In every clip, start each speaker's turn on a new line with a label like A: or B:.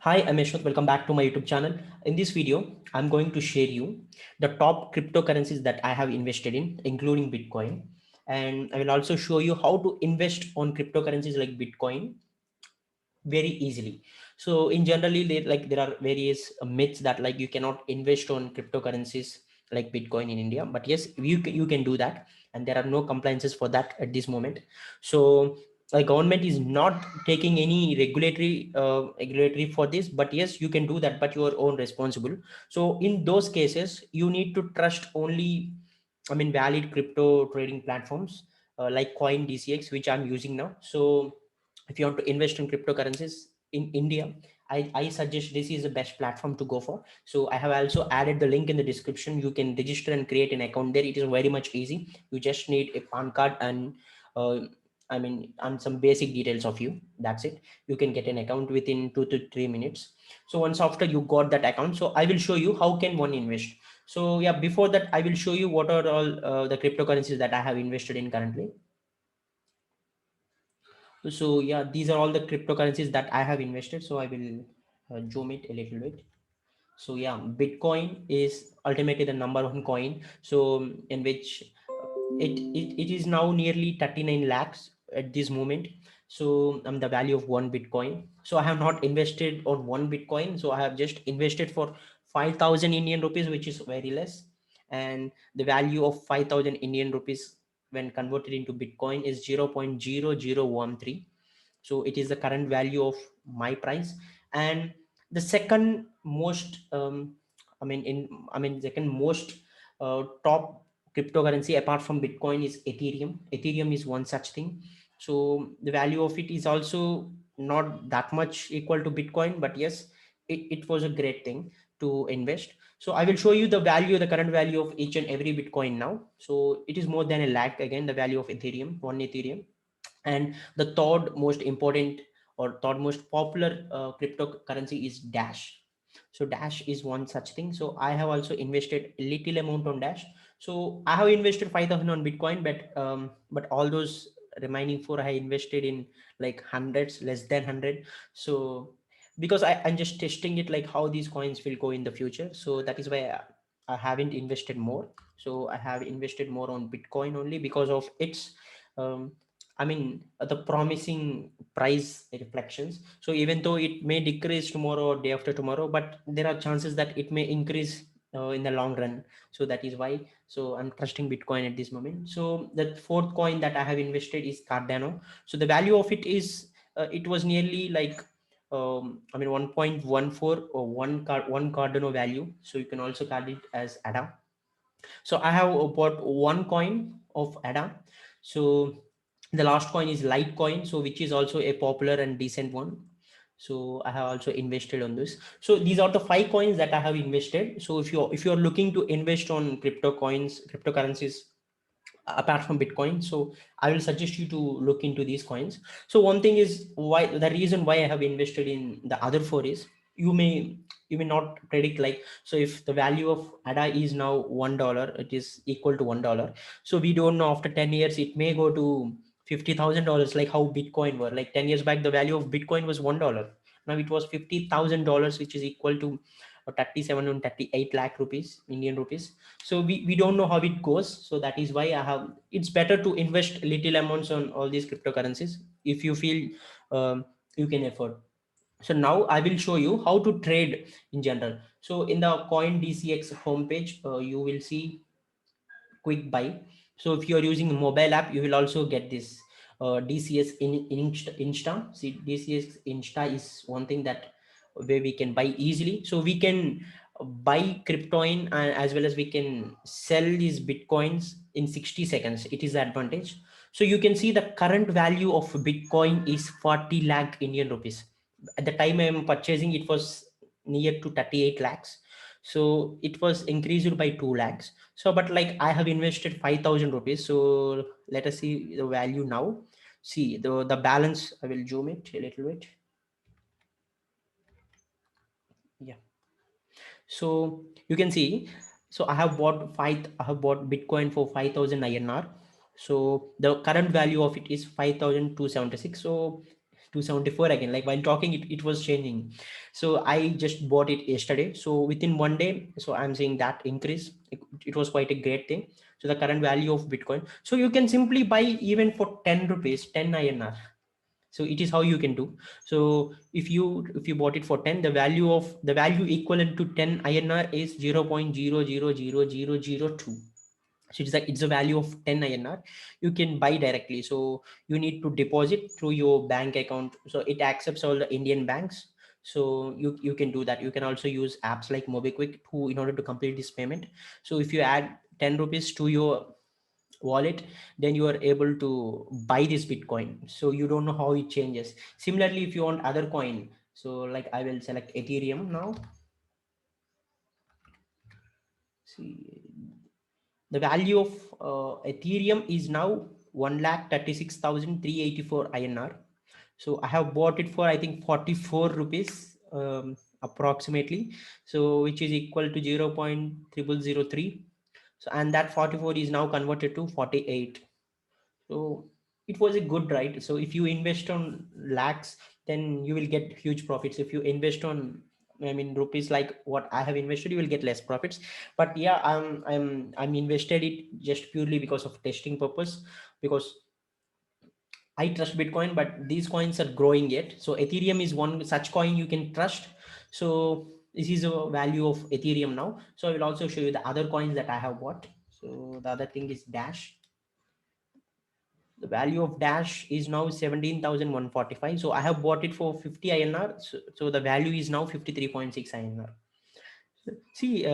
A: Hi, I'm Yaswanth. Welcome back to my YouTube channel. In this video, I'm going to share you the top cryptocurrencies that I have invested in, including Bitcoin. And I will also show you how to invest on cryptocurrencies like Bitcoin very easily. So in generally, there are various myths that like you cannot invest on cryptocurrencies like Bitcoin in India. But yes, you can do that, and there are no compliances for that at this moment. So the government is not taking any regulatory for this, but yes, you can do that, but you are own responsible. So in those cases, you need to trust only, valid crypto trading platforms like CoinDCX, which I'm using now. So if you want to invest in cryptocurrencies in India, I suggest this is the best platform to go for. So I have also added the link in the description. You can register and create an account there. It is very much easy. You just need a PAN card and uh, and some basic details of you. That's it. You can get an account within 2 to 3 minutes. So once after you got that account, so I will show you how can one invest. So yeah, before that, I will show you what are all the cryptocurrencies that I have invested in currently. So yeah, these are all the cryptocurrencies that I have invested. So I will zoom it a little bit. So yeah, Bitcoin is ultimately the number one coin. So in which it is now nearly 39 lakhs at this moment. So the value of one Bitcoin. So I have not invested on one Bitcoin. So I have just invested for 5,000 Indian rupees, which is very less. And the value of 5,000 Indian rupees when converted into Bitcoin is 0.0013. So it is the current value of my price. And the second most second most top cryptocurrency apart from Bitcoin is Ethereum is one such thing. So the value of it is also not that much equal to Bitcoin, but yes, it was a great thing to invest. So I will show you the current value of each and every Bitcoin now. So it is more than a lakh, again, the value of one Ethereum. And the third most important or third most popular cryptocurrency is Dash. So Dash is one such thing. So I have also invested a little amount on Dash. So I have invested 5,000 on Bitcoin, but all those remaining four I invested in like hundreds, less than 100. So because I'm just testing it, like how these coins will go in the future. So that is why I haven't invested more. So I have invested more on Bitcoin only because of its um, the promising price reflections. So even though it may decrease tomorrow or day after tomorrow, but there are chances that it may increase in the long run. So that is why. So I'm trusting Bitcoin at this moment. So the fourth coin that I have invested is Cardano. So the value of it is it was nearly like 1.14 or one Cardano value. So you can also call it as ADA. So I have bought one coin of ADA. So the last coin is Litecoin, so which is also a popular and decent one. So I have also invested on this. So these are the five coins that I have invested. So if you're looking to invest on cryptocurrencies apart from Bitcoin, so I will suggest you to look into these coins. So one thing is why the reason why I have invested in the other four is you may you may not predict, like, so if the value of ADA is now $1, it is equal to $1. So we don't know, after 10 years it may go to $50,000, like how Bitcoin were. Like 10 years back, the value of Bitcoin was $1. Now it was $50,000, which is equal to 37 and 38 lakh rupees, Indian rupees. So we don't know how it goes. So that is why it's better to invest little amounts on all these cryptocurrencies if you feel you can afford. So now I will show you how to trade in general. So in the CoinDCX homepage, you will see quick buy. So if you are using a mobile app, you will also get this DCS Insta. See, DCS Insta is one thing that where we can buy easily. So we can buy cryptoin, as well as we can sell these Bitcoins in 60 seconds. It is the advantage. So you can see the current value of Bitcoin is 40 lakh Indian rupees. At the time I am purchasing, it was near to 38 lakhs. So it was increased by 2 lakhs. So but like I have invested 5,000 rupees. So let us see the value now. See the balance. I will zoom it a little bit. Yeah. So you can see. So I have bought Bitcoin for 5,000 INR. So the current value of it is 5,276. So 274 again. Like while talking, it was changing. So I just bought it yesterday. So within one day, so I'm seeing that increase. It was quite a great thing. So the current value of Bitcoin. So you can simply buy even for 10 rupees, 10 INR. So it is how you can do. So if you bought it for 10, the value equivalent to 10 INR is 0.000002. So it's a value of 10 INR. You can buy directly. So you need to deposit through your bank account. So it accepts all the Indian banks. So you can do that. You can also use apps like MobiKwik to in order to complete this payment. So if you add 10 rupees to your wallet, then you are able to buy this Bitcoin. So you don't know how it changes. Similarly, if you want other coin, so like I will select Ethereum now. See, the value of Ethereum is now 1,36,384 INR. So I have bought it for I think 44 rupees approximately. So which is equal to 0.0003. So and that 44 is now converted to 48. So it was a good, right? So if you invest on lakhs, then you will get huge profits. If you invest on, I mean, rupees like what I have invested, you will get less profits. But yeah, I'm invested it just purely because of testing purpose, because I trust Bitcoin, but these coins are growing yet. So Ethereum is one such coin you can trust. So this is a value of Ethereum now. So I will also show you the other coins that I have bought. So the other thing is Dash. The value of Dash is now 17,145. So I have bought it for 50 INR. So the value is now 53.6 INR. See,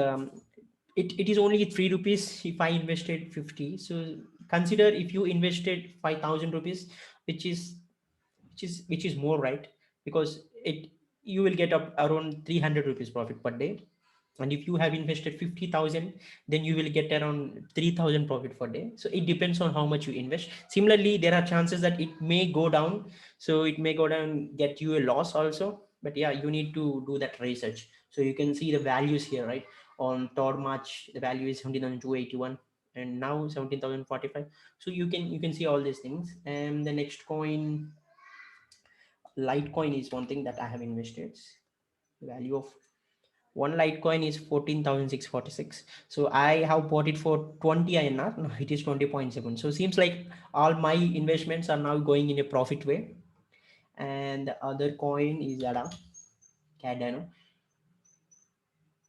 A: it is only 3 rupees if I invested 50. So consider if you invested 5,000 rupees, which is which is more, right? Because it you will get up around 300 rupees profit per day. And if you have invested 50,000, then you will get around 3,000 profit per day. So it depends on how much you invest. Similarly, there are chances that it may go down. So it may go down, get you a loss also. But yeah, you need to do that research. So you can see the values here, right? On 3rd March, the value is 17,281 and now 17,045. So you can see all these things. And the next coin, Litecoin, is one thing that I have invested. The value of one Litecoin is 14,646. So I have bought it for 20 INR. No, it is 20.7. So seems like all my investments are now going in a profit way. And the other coin is Cardano.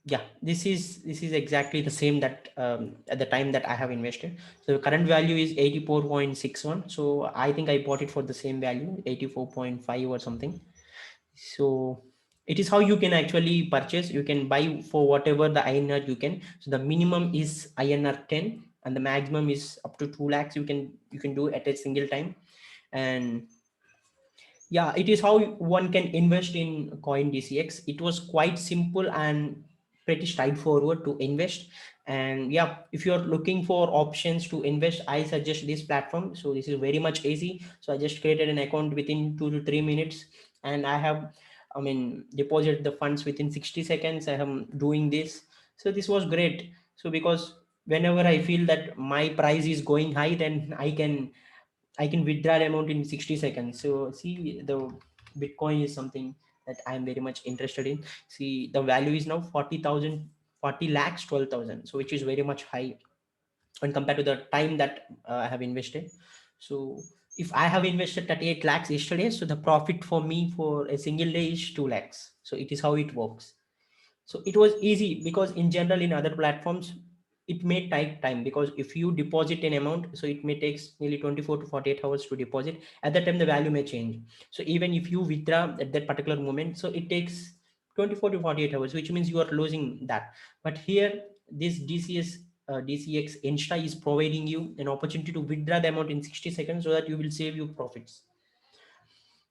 A: Yeah, this is exactly the same that at the time that I have invested. So current value is 84.61. So I think I bought it for the same value, 84.5 or something. So it is how you can actually purchase. You can buy for whatever the INR you can. So the minimum is INR 10 and the maximum is up to 2 lakhs you can do at a single time. And yeah, it is how one can invest in CoinDCX. It was quite simple and pretty straightforward to invest. And yeah, if you're looking for options to invest, I suggest this platform. So this is very much easy. So I just created an account within 2 to 3 minutes, and I mean deposit the funds within 60 seconds. I am doing this. So this was great. So because whenever I feel that my price is going high, then I can withdraw the amount in 60 seconds. So see, the Bitcoin is something that I'm very much interested in. See, the value is now 40,000, 40 lakhs, 12,000. So which is very much high when compared to the time that I have invested. So if I have invested 38 lakhs yesterday, so the profit for me for a single day is 2 lakhs. So it is how it works. So it was easy because in general in other platforms it may take time, because if you deposit an amount, so it may take nearly 24 to 48 hours to deposit. At that time the value may change. So even if you withdraw at that particular moment, so it takes 24 to 48 hours, which means you are losing that. But here this DCX Insta is providing you an opportunity to withdraw the amount in 60 seconds, so that you will save your profits.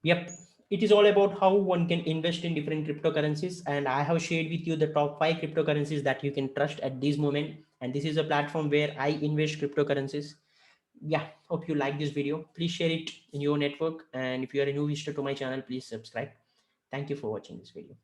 A: Yep, it is all about how one can invest in different cryptocurrencies, and I have shared with you the top 5 cryptocurrencies that you can trust at this moment. And this is a platform where I invest cryptocurrencies. Yeah, hope you like this video. Please share it in your network, and if you are a new visitor to my channel, please subscribe. Thank you for watching this video.